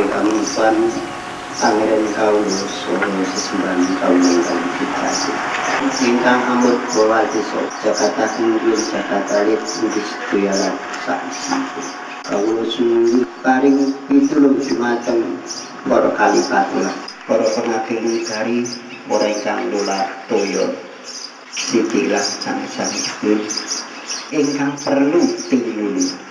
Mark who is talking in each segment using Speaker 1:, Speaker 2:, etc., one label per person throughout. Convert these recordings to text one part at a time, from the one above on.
Speaker 1: Amusan Pangeran Kaulo Solo Sesembahan Kaulo dan Fitasi Ingkang Amut Bola Desa Jakarta Kemudian Jakarta Lit Indis Tuyalan Saksi Kaulo Sulu Paring Pitulung Jumateng Para Kalipatula Para Pengageng Negari Para Ingkang Dolar Toyo Sitilah Sang-sang ingkang perlu tinuli.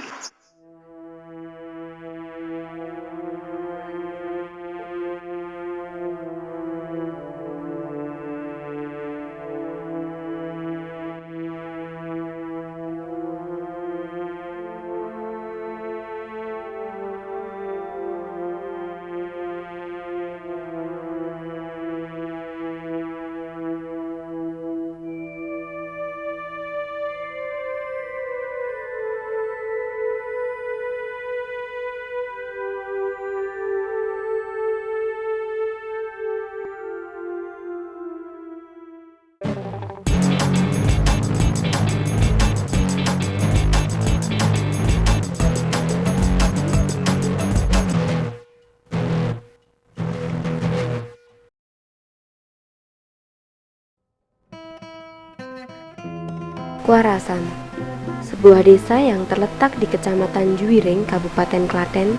Speaker 2: Kuarasan, sebuah desa yang terletak di Kecamatan Juwiring, Kabupaten Klaten,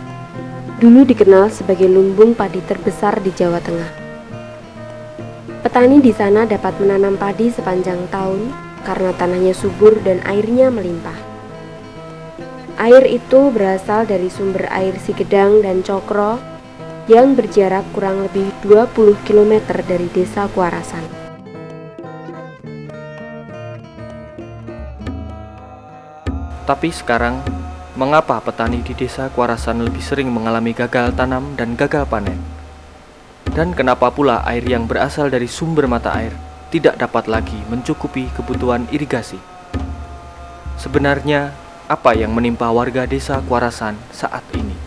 Speaker 2: dulu dikenal sebagai lumbung padi terbesar di Jawa Tengah. Petani di sana dapat menanam padi sepanjang tahun karena tanahnya subur dan airnya melimpah. Air itu berasal dari sumber air Sigedang dan Cokro yang berjarak kurang lebih 20 km dari desa Kuarasan.
Speaker 3: Tapi sekarang, mengapa petani di desa Kuarasan lebih sering mengalami gagal tanam dan gagal panen? Dan kenapa pula air yang berasal dari sumber mata air tidak dapat lagi mencukupi kebutuhan irigasi? Sebenarnya, apa yang menimpa warga desa Kuarasan saat ini?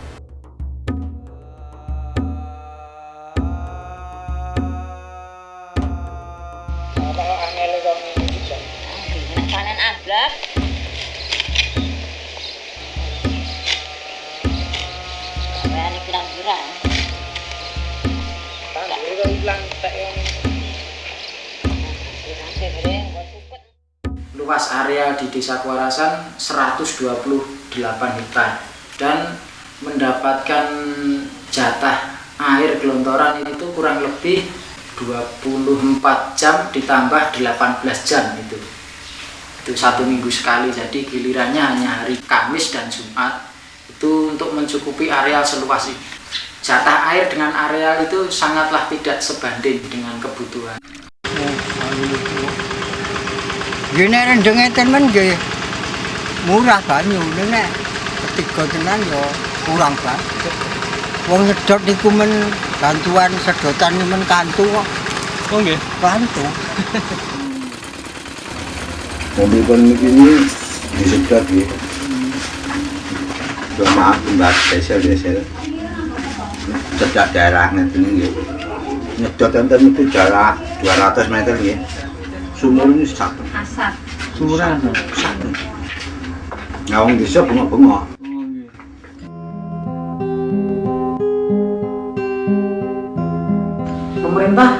Speaker 4: Luas area di desa Kuarasan 128 hektar dan mendapatkan jatah air gelontoran itu kurang lebih 24 jam ditambah 18 jam itu satu minggu sekali. Jadi gilirannya hanya hari Kamis dan Jumat itu untuk mencukupi areal seluas itu. Jatah air dengan areal itu sangatlah tidak sebanding dengan kebutuhan.
Speaker 5: Gini rendengnya temen gak murah banyu, ini ketiga tenan ya kurang banget. Wong sedot niku men bantuan sedotan men kantu kok.
Speaker 3: Oh nggih,
Speaker 5: kantu.
Speaker 6: Mobil kon ini disedot ya. Maaf mbak desel. Cedak daerah ngeten nggih. Nyedot enten itu jarak 200 meter nggih. Sumur ini satu.
Speaker 7: Asap.
Speaker 5: Sumur
Speaker 6: Satu. Ngawang desa bengok-bengok.
Speaker 4: Pemerintah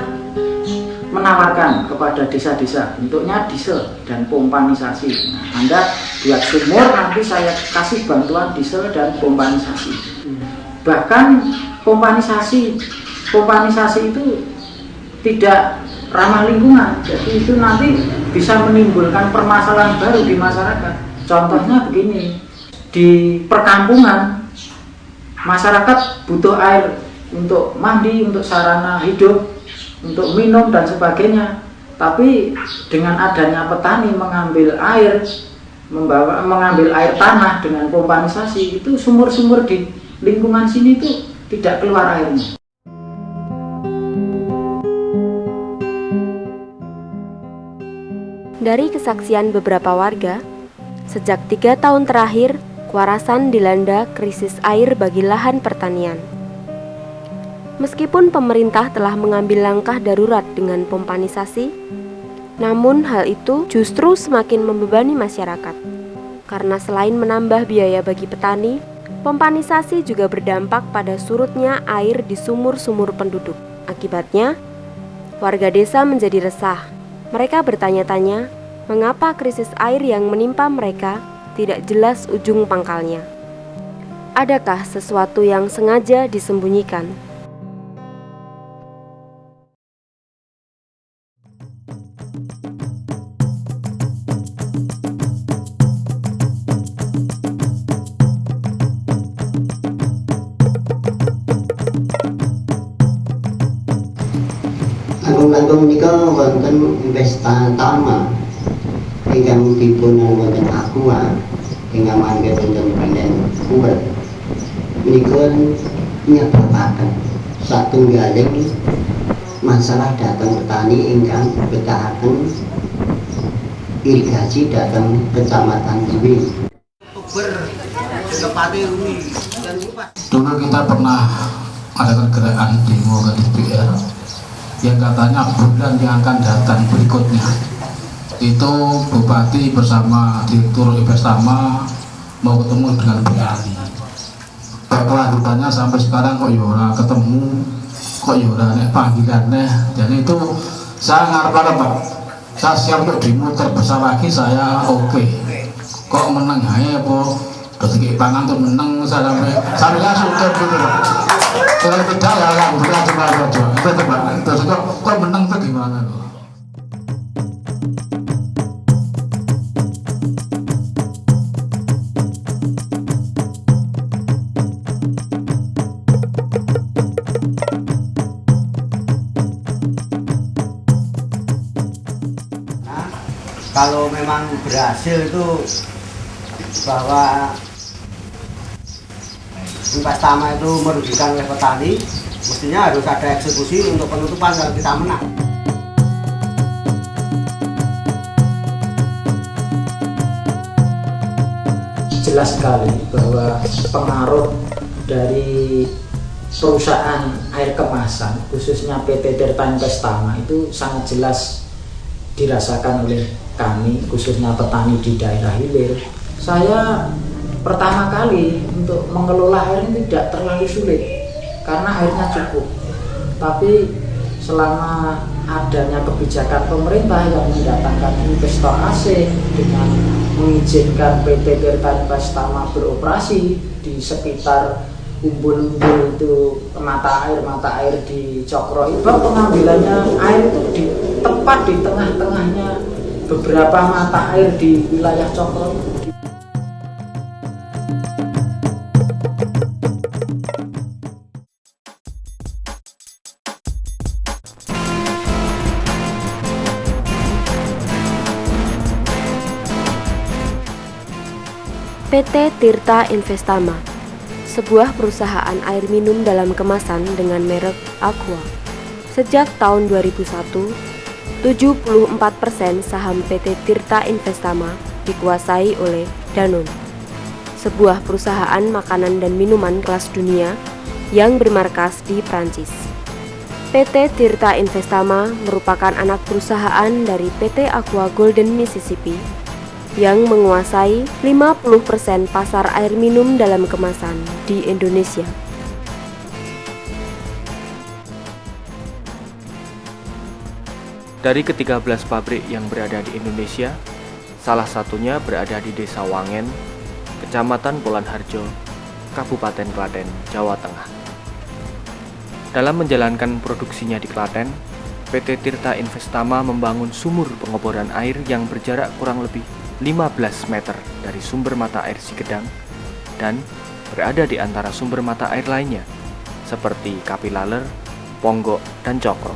Speaker 4: menawarkan kepada desa-desa bentuknya diesel dan pompanisasi. Anda buat sumur, nanti saya kasih bantuan diesel dan pompanisasi. Bahkan pompanisasi itu tidak ramah lingkungan, jadi itu nanti bisa menimbulkan permasalahan baru di masyarakat. Contohnya begini, di perkampungan masyarakat butuh air untuk mandi, untuk sarana hidup, untuk minum dan sebagainya. Tapi dengan adanya petani mengambil air tanah dengan pompanisasi, itu sumur-sumur di lingkungan sini itu tidak keluar airnya.
Speaker 2: Dari kesaksian beberapa warga, sejak 3 tahun terakhir, Kuarasan dilanda krisis air bagi lahan pertanian. Meskipun pemerintah telah mengambil langkah darurat dengan pompanisasi, namun hal itu justru semakin membebani masyarakat. Karena selain menambah biaya bagi petani, Pompanisasi juga berdampak pada surutnya air di sumur-sumur penduduk. Akibatnya, warga desa menjadi resah. Mereka bertanya-tanya, mengapa krisis air yang menimpa mereka tidak jelas ujung pangkalnya. Adakah sesuatu yang sengaja disembunyikan?
Speaker 1: Langkung menika wonten Investama ingkang dipun wonten Aqua ingkang mangke wonten Panen Kuwer. Menika nyebabaken satunggaling masalah dhateng petani ingkang betahaken irigasi dhateng Kecamatan Jiwi.
Speaker 7: Dulu kita pernah ada gerakan demo ke DPR yang katanya bulan yang akan datang berikutnya itu Bupati bersama Direktur Investama mau ketemu dengan BRI. Kelanjutannya sampai sekarang kok yora ketemu, kok yora nek panggilannya, dan itu saya ngarep Pak, saya siap untuk demo terbesar lagi, saya oke. Kok menang aja po, detik pangan tuh menang sampai langsung gitu Pak. Kalau tidak ya alhamdulillah cuma saja. Terus kok menang tuh gimana tuh?
Speaker 1: Kalau memang berhasil itu bahwa Investama itu merugikan oleh petani, mestinya harus ada eksekusi untuk penutupan kalau kita menang.
Speaker 4: Jelas sekali bahwa pengaruh dari perusahaan air kemasan, khususnya PT Tirta Investama, itu sangat jelas dirasakan oleh kami, khususnya petani di daerah hilir. Saya pertama kali untuk mengelola air ini tidak terlalu sulit karena airnya cukup. Tapi selama adanya kebijakan pemerintah yang mendatangkan investor asing dengan mengizinkan PT Tirta Investama beroperasi di sekitar umbul-umbul itu mata air di Cokro itu, pengambilannya air itu tepat di tengah-tengahnya beberapa mata air di wilayah Cokro.
Speaker 2: PT Tirta Investama, sebuah perusahaan air minum dalam kemasan dengan merek Aqua. Sejak tahun 2001, 74% saham PT Tirta Investama dikuasai oleh Danone, sebuah perusahaan makanan dan minuman kelas dunia yang bermarkas di Prancis. PT Tirta Investama merupakan anak perusahaan dari PT Aqua Golden Mississippi yang menguasai 50% pasar air minum dalam kemasan di Indonesia.
Speaker 3: Dari ke-13 pabrik yang berada di Indonesia, salah satunya berada di Desa Wangen, Kecamatan Polanharjo, Kabupaten Klaten, Jawa Tengah. Dalam menjalankan produksinya di Klaten, PT Tirta Investama membangun sumur pengeboran air yang berjarak kurang lebih 15 meter dari sumber mata air Sigedang dan berada di antara sumber mata air lainnya seperti Kapilaler, Ponggok, dan Cokro.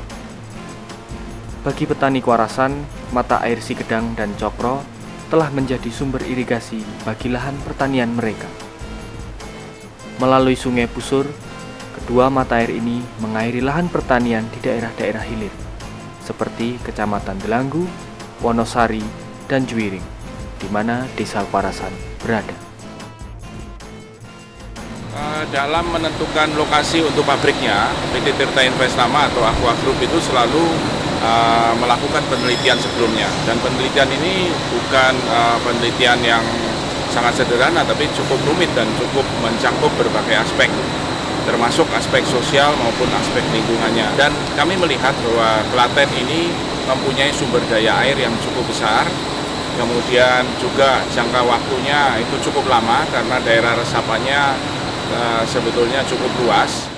Speaker 3: Bagi petani Kuarasan, mata air Sigedang dan Cokro telah menjadi sumber irigasi bagi lahan pertanian mereka. Melalui Sungai Pusur, kedua mata air ini mengairi lahan pertanian di daerah-daerah hilir seperti Kecamatan Delanggu, Wonosari, dan Juwiring, di mana Desa Kuarasan berada.
Speaker 8: Dalam menentukan lokasi untuk pabriknya, PT Tirta Investama atau Aqua Group itu selalu melakukan penelitian sebelumnya, dan penelitian ini bukan penelitian yang sangat sederhana tapi cukup rumit dan cukup mencakup berbagai aspek, termasuk aspek sosial maupun aspek lingkungannya. Dan kami melihat bahwa Klaten ini mempunyai sumber daya air yang cukup besar, kemudian juga jangka waktunya itu cukup lama karena daerah resapannya sebetulnya cukup luas.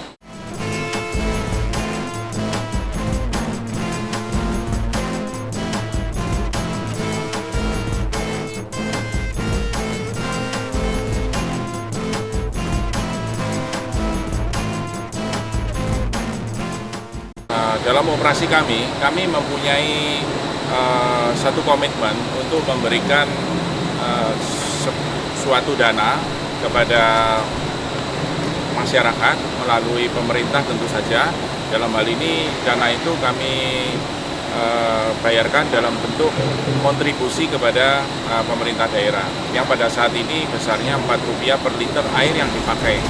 Speaker 8: Dalam operasi kami mempunyai satu komitmen untuk memberikan suatu dana kepada masyarakat melalui pemerintah tentu saja. Dalam hal ini dana itu kami bayarkan dalam bentuk kontribusi kepada pemerintah daerah yang pada saat ini besarnya Rp4 per liter air yang dipakai.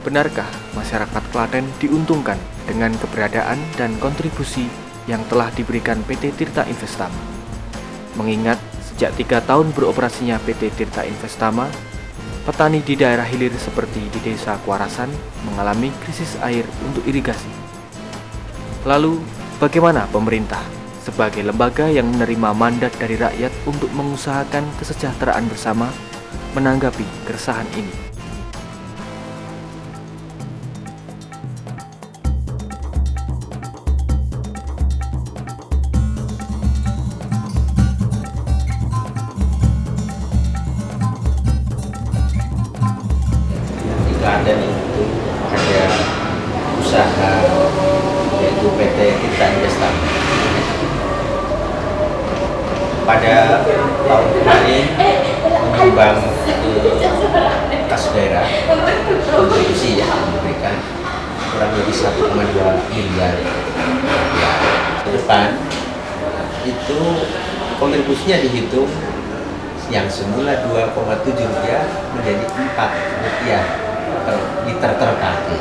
Speaker 3: Benarkah masyarakat Klaten diuntungkan dengan keberadaan dan kontribusi yang telah diberikan PT Tirta Investama? Mengingat sejak 3 tahun beroperasinya PT Tirta Investama, petani di daerah hilir seperti di Desa Kuarasan mengalami krisis air untuk irigasi. Lalu, bagaimana pemerintah sebagai lembaga yang menerima mandat dari rakyat untuk mengusahakan kesejahteraan bersama menanggapi keresahan ini?
Speaker 9: Klaten itu ada usaha yaitu PT Tirta Investama. Pada tahun kemarin menyumbang ke kas daerah kontribusi yang diberikan kurang lebih 1,2 miliar. Ke depan itu kontribusinya dihitung yang semula Rp2,7 menjadi Rp4 per liter terpakai.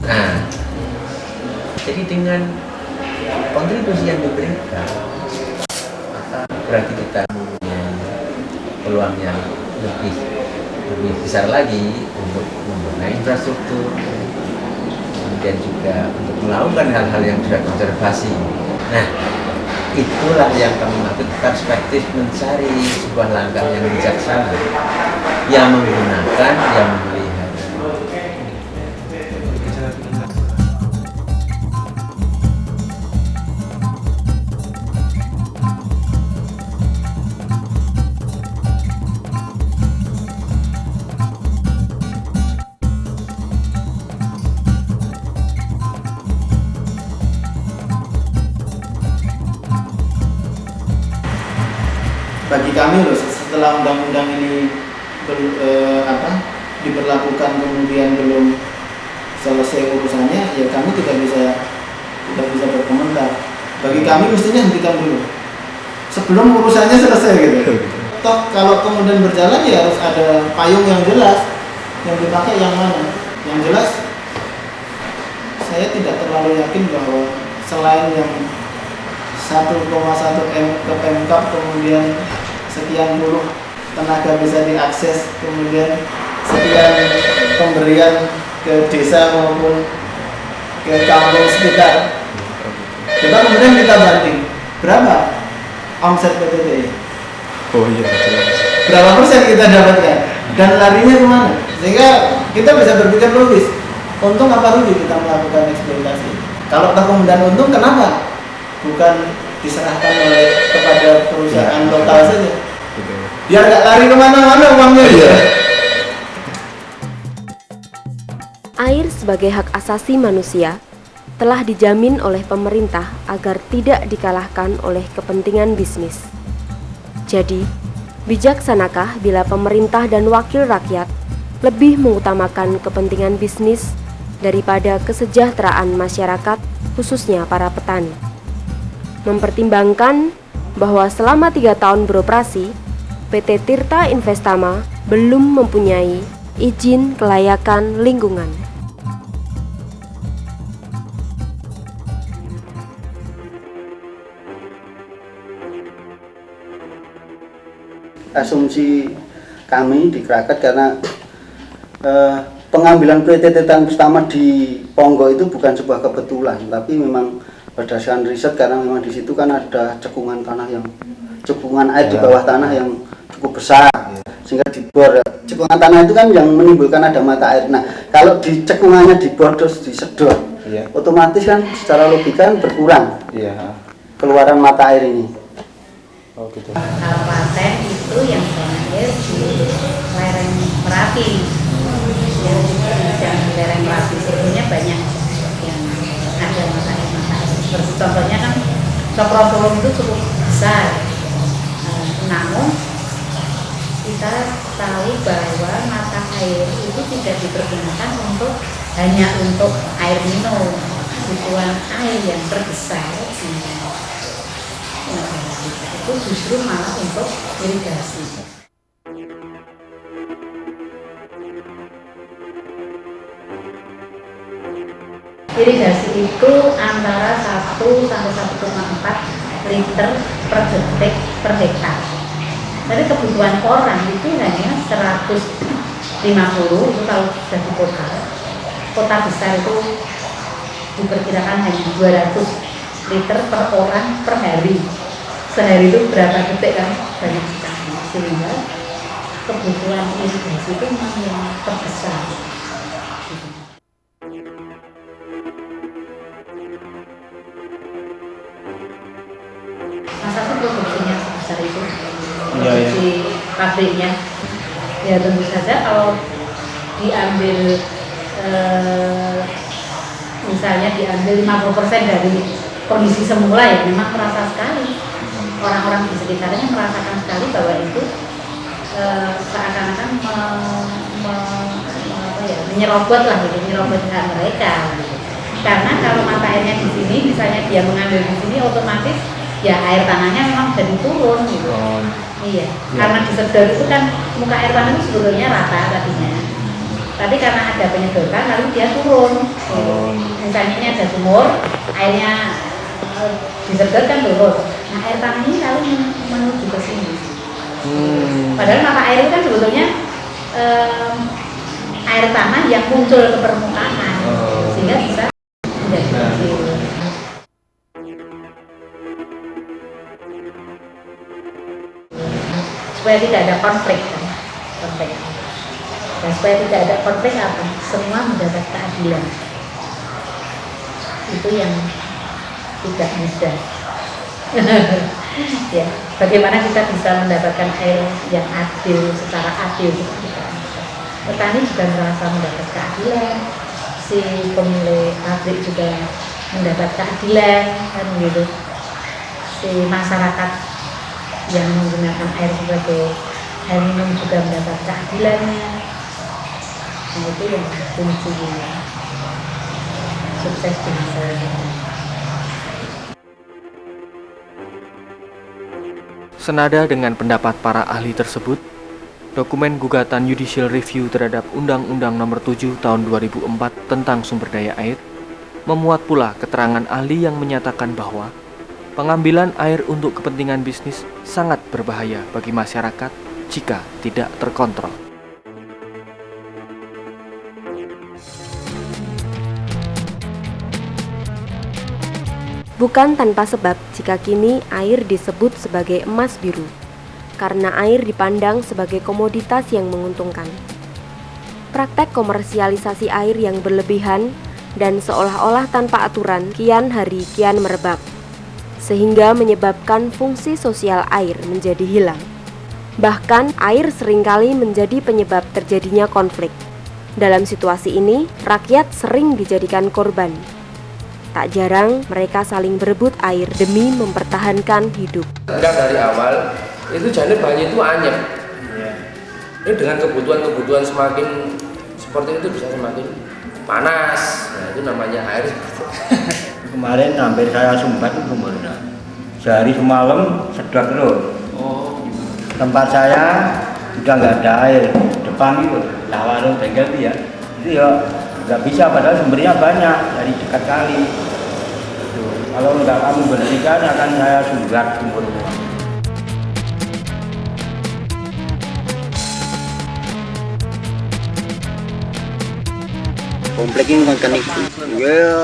Speaker 9: Nah, jadi dengan kontribusi yang diberikan, maka berarti kita peluang yang lebih besar lagi untuk membenahi infrastruktur, kemudian juga untuk melakukan hal-hal yang sudah konservasi. Nah, itulah yang kami maksud perspektif mencari sebuah langkah yang bijaksana, yang menggunakan, yang memelihara.
Speaker 10: Bagi kami loh, setelah undang-undang ini diberlakukan kemudian belum selesai urusannya, ya kami tidak bisa berkomentar. Bagi kami mestinya hentikan dulu sebelum urusannya selesai gitu. Toh kalau kemudian berjalan ya harus ada payung yang jelas, yang dipakai yang mana. Yang jelas saya tidak terlalu yakin bahwa selain yang 1,1 M ke Pemkab kemudian sekian puluh tenaga bisa diakses, kemudian sekian pemberian ke desa maupun ke kampung sekitar. Coba kemudian kita banding berapa omset PTTI?
Speaker 3: Oh iya, jelas.
Speaker 10: Berapa persen kita dapatkan dan larinya kemana? Sehingga kita bisa berpikir logis, untung apa rugi kita melakukan eksploitasi. Kalau kemudian untung, kenapa bukan diserahkan kepada perusahaan lokal saja, biar nggak lari kemana-mana uangnya.
Speaker 2: Air sebagai hak asasi manusia telah dijamin oleh pemerintah agar tidak dikalahkan oleh kepentingan bisnis. Jadi, bijaksanakah bila pemerintah dan wakil rakyat lebih mengutamakan kepentingan bisnis daripada kesejahteraan masyarakat khususnya para petani. Mempertimbangkan bahwa selama 3 tahun beroperasi, PT Tirta Investama belum mempunyai izin kelayakan lingkungan.
Speaker 11: Asumsi kami di Kraket karena pengambilan PT Tirta Investama di Ponggo itu bukan sebuah kebetulan, tapi memang berdasarkan riset karena memang di situ kan ada cekungan air di bawah tanah yang cukup besar, sehingga dibor. Cekungan tanah itu kan yang menimbulkan ada mata air. Nah, kalau di cekungannya dibor terus disedot, otomatis kan secara logika kan berkurang keluaran mata air ini.
Speaker 12: Kalau Klaten itu yang terakhir di lereng Merapi, di lereng Merapi sebetulnya banyak yang ada mata air. Contohnya kan Cokro itu cukup besar, namun kita tahu bahwa mata air itu tidak dipergunakan hanya untuk air minum. Kebutuhan air yang terbesar di negara kita itu justru malah untuk irigasi. Irigasi itu antara 1 sampai 1,4 liter per detik per hektar. Tapi kebutuhan orang itu hanya 150 itu kalau sudah di kota besar itu diperkirakan hanya 200 liter per orang per hari. Sehari itu berapa detik kan? Banyak sekali. Sehingga kebutuhan irigasi itu memang yang terbesar. Masa itu produksinya sebesar itu? Produksi pabriknya? Ya tentu saja kalau diambil misalnya diambil 50% dari kondisi semula ya memang terasa sekali. Orang-orang di sekitarnya merasakan sekali bahwa itu seakan-akan menyerobot lah gitu, menyerobot hak mereka gitu. Karena kalau mata airnya di sini, misalnya dia mengambil di sini, otomatis ya air tanahnya memang jadi turun gitu. Iya, karena disedot itu kan muka air tanah itu sebetulnya rata tadinya. Tapi karena ada penyedotan lalu dia turun. Gitu. Misalnya ini ada sumur, airnya disedot kan turun. Nah air tanah ini lalu menuju ke sini. Padahal mata air itu kan sebetulnya air tanah yang muncul ke permukaan, sehingga bisa menjadi kecil. Supaya tidak ada konflik. Dan supaya tidak ada konflik apa? Semua mendapat keadilan. Itu yang tidak mudah. Ya, bagaimana kita bisa mendapatkan air yang adil secara adil? Petani juga merasa mendapat keadilan, si pemilik pabrik juga mendapat keadilan, kan gitu. Si masyarakat yang menggunakan air sebagai air minum juga mendapat keadilannya. Nah itu yang kuncinya sukses di masyarakat.
Speaker 3: Senada dengan pendapat para ahli tersebut, dokumen gugatan Judicial Review terhadap Undang-Undang Nomor 7 Tahun 2004 tentang sumber daya air memuat pula keterangan ahli yang menyatakan bahwa pengambilan air untuk kepentingan bisnis sangat berbahaya bagi masyarakat jika tidak terkontrol.
Speaker 2: Bukan tanpa sebab jika kini air disebut sebagai emas biru, karena air dipandang sebagai komoditas yang menguntungkan. Praktek komersialisasi air yang berlebihan dan seolah-olah tanpa aturan kian hari kian merebak, sehingga menyebabkan fungsi sosial air menjadi hilang. Bahkan air seringkali menjadi penyebab terjadinya konflik. Dalam situasi ini, rakyat sering dijadikan korban. Tak jarang mereka saling berebut air demi mempertahankan hidup.
Speaker 13: Enggak, dari awal itu Janib banyak itu anyep. Ini dengan kebutuhan semakin seperti itu bisa semakin panas. Nah itu namanya air.
Speaker 14: Kemarin hampir saya sumbat itu sumbernya. Sehari semalam sedot terus. Tempat saya sudah nggak ada air. Depan itu, lah warung bengkel itu ya. Itu ya nggak bisa, padahal sumbernya banyak dari dekat kali. Tuh, kalau nggak kamu bersihkan akan saya sumbat sumbernya.
Speaker 11: Komplek ini kan itu, ya,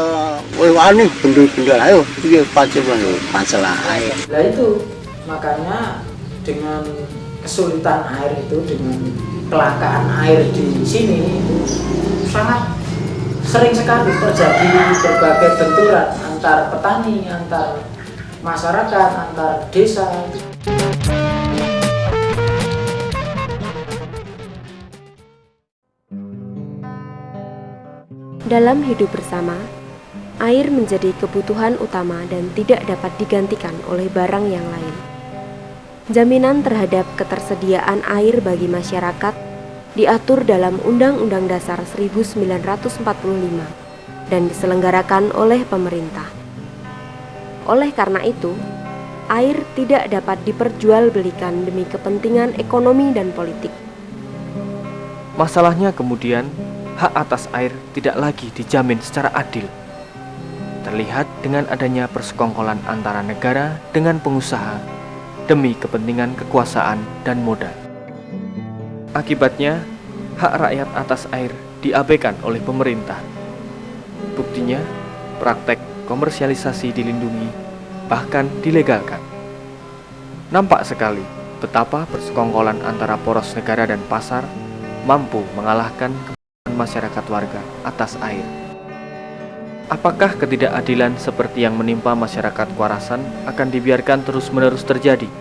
Speaker 11: anu bendul-bendul, ayo, dia pacuan loh, masalah air.
Speaker 4: Nah itu makanya dengan kesulitan air itu, dengan kelangkaan air di sini itu sangat sering sekali terjadi berbagai benturan antar petani, antar masyarakat, antar desa.
Speaker 2: Dalam hidup bersama, air menjadi kebutuhan utama dan tidak dapat digantikan oleh barang yang lain. Jaminan terhadap ketersediaan air bagi masyarakat diatur dalam Undang-Undang Dasar 1945 dan diselenggarakan oleh pemerintah. Oleh karena itu, air tidak dapat diperjualbelikan demi kepentingan ekonomi dan politik.
Speaker 3: Masalahnya kemudian, hak atas air tidak lagi dijamin secara adil. Terlihat dengan adanya persekongkolan antara negara dengan pengusaha demi kepentingan kekuasaan dan modal. Akibatnya, hak rakyat atas air diabaikan oleh pemerintah. Buktinya, praktek komersialisasi dilindungi, bahkan dilegalkan. Nampak sekali betapa persekongkolan antara poros negara dan pasar mampu mengalahkan masyarakat warga atas air. Apakah ketidakadilan seperti yang menimpa masyarakat Kuarasan akan dibiarkan terus-menerus terjadi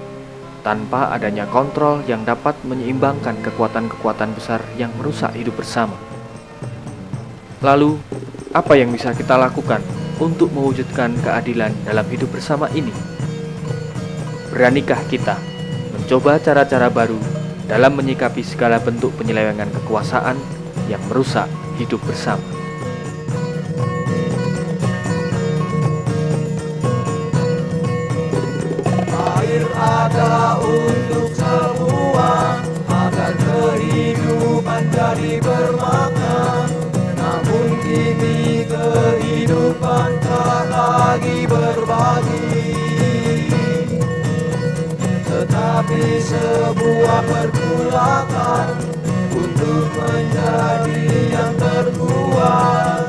Speaker 3: tanpa adanya kontrol yang dapat menyeimbangkan kekuatan-kekuatan besar yang merusak hidup bersama? Lalu, apa yang bisa kita lakukan untuk mewujudkan keadilan dalam hidup bersama ini? Beranikah kita mencoba cara-cara baru dalam menyikapi segala bentuk penyelewengan kekuasaan yang merusak hidup bersama?
Speaker 15: Air ada untuk semua agar kehidupan jadi bermakna. Namun kini kehidupan tak lagi berbagi, tetapi sebuah pergulakan untuk menjadi yang terkuat.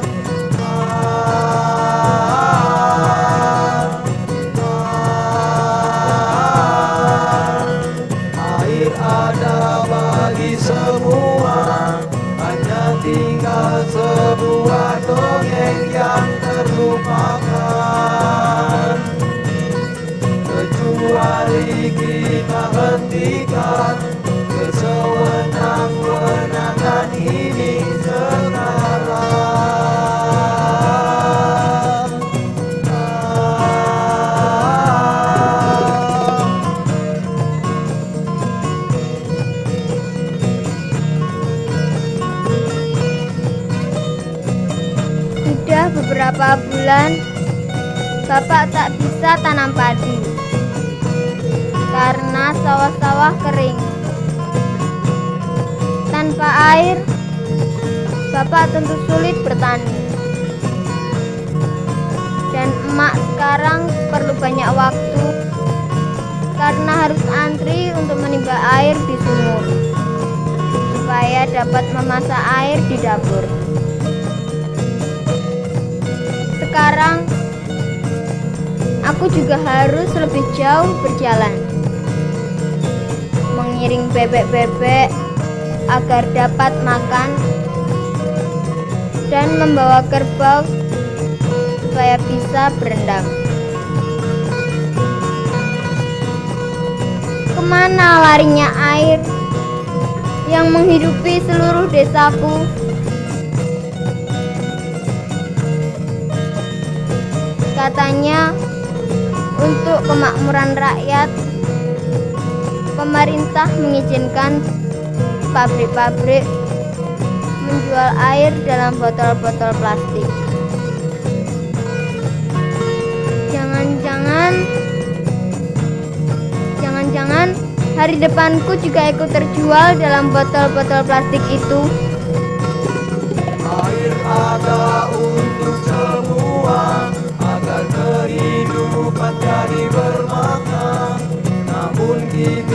Speaker 15: Air ada bagi semua, hanya tinggal sebuah dongeng yang terlupakan. Kecuali kita hentikan kesewenang-wenangan ini sekarang.
Speaker 16: Sudah beberapa bulan Bapak tak bisa tanam padi karena sawah-sawah kering. Tanpa air, Bapak tentu sulit bertani. Dan emak sekarang perlu banyak waktu karena harus antri untuk menimba air di sumur supaya dapat memasak air di dapur. Sekarang aku juga harus lebih jauh berjalan, mengiring bebek-bebek agar dapat makan, dan membawa kerbau supaya bisa berendam. Kemana larinya air yang menghidupi seluruh desaku? Katanya untuk kemakmuran rakyat, pemerintah mengizinkan pabrik-pabrik menjual air dalam botol-botol plastik. Hari depanku juga ikut terjual dalam botol-botol plastik itu.
Speaker 15: Air ada untuk semua, agar kehidupan jadi bermakna. Namun kita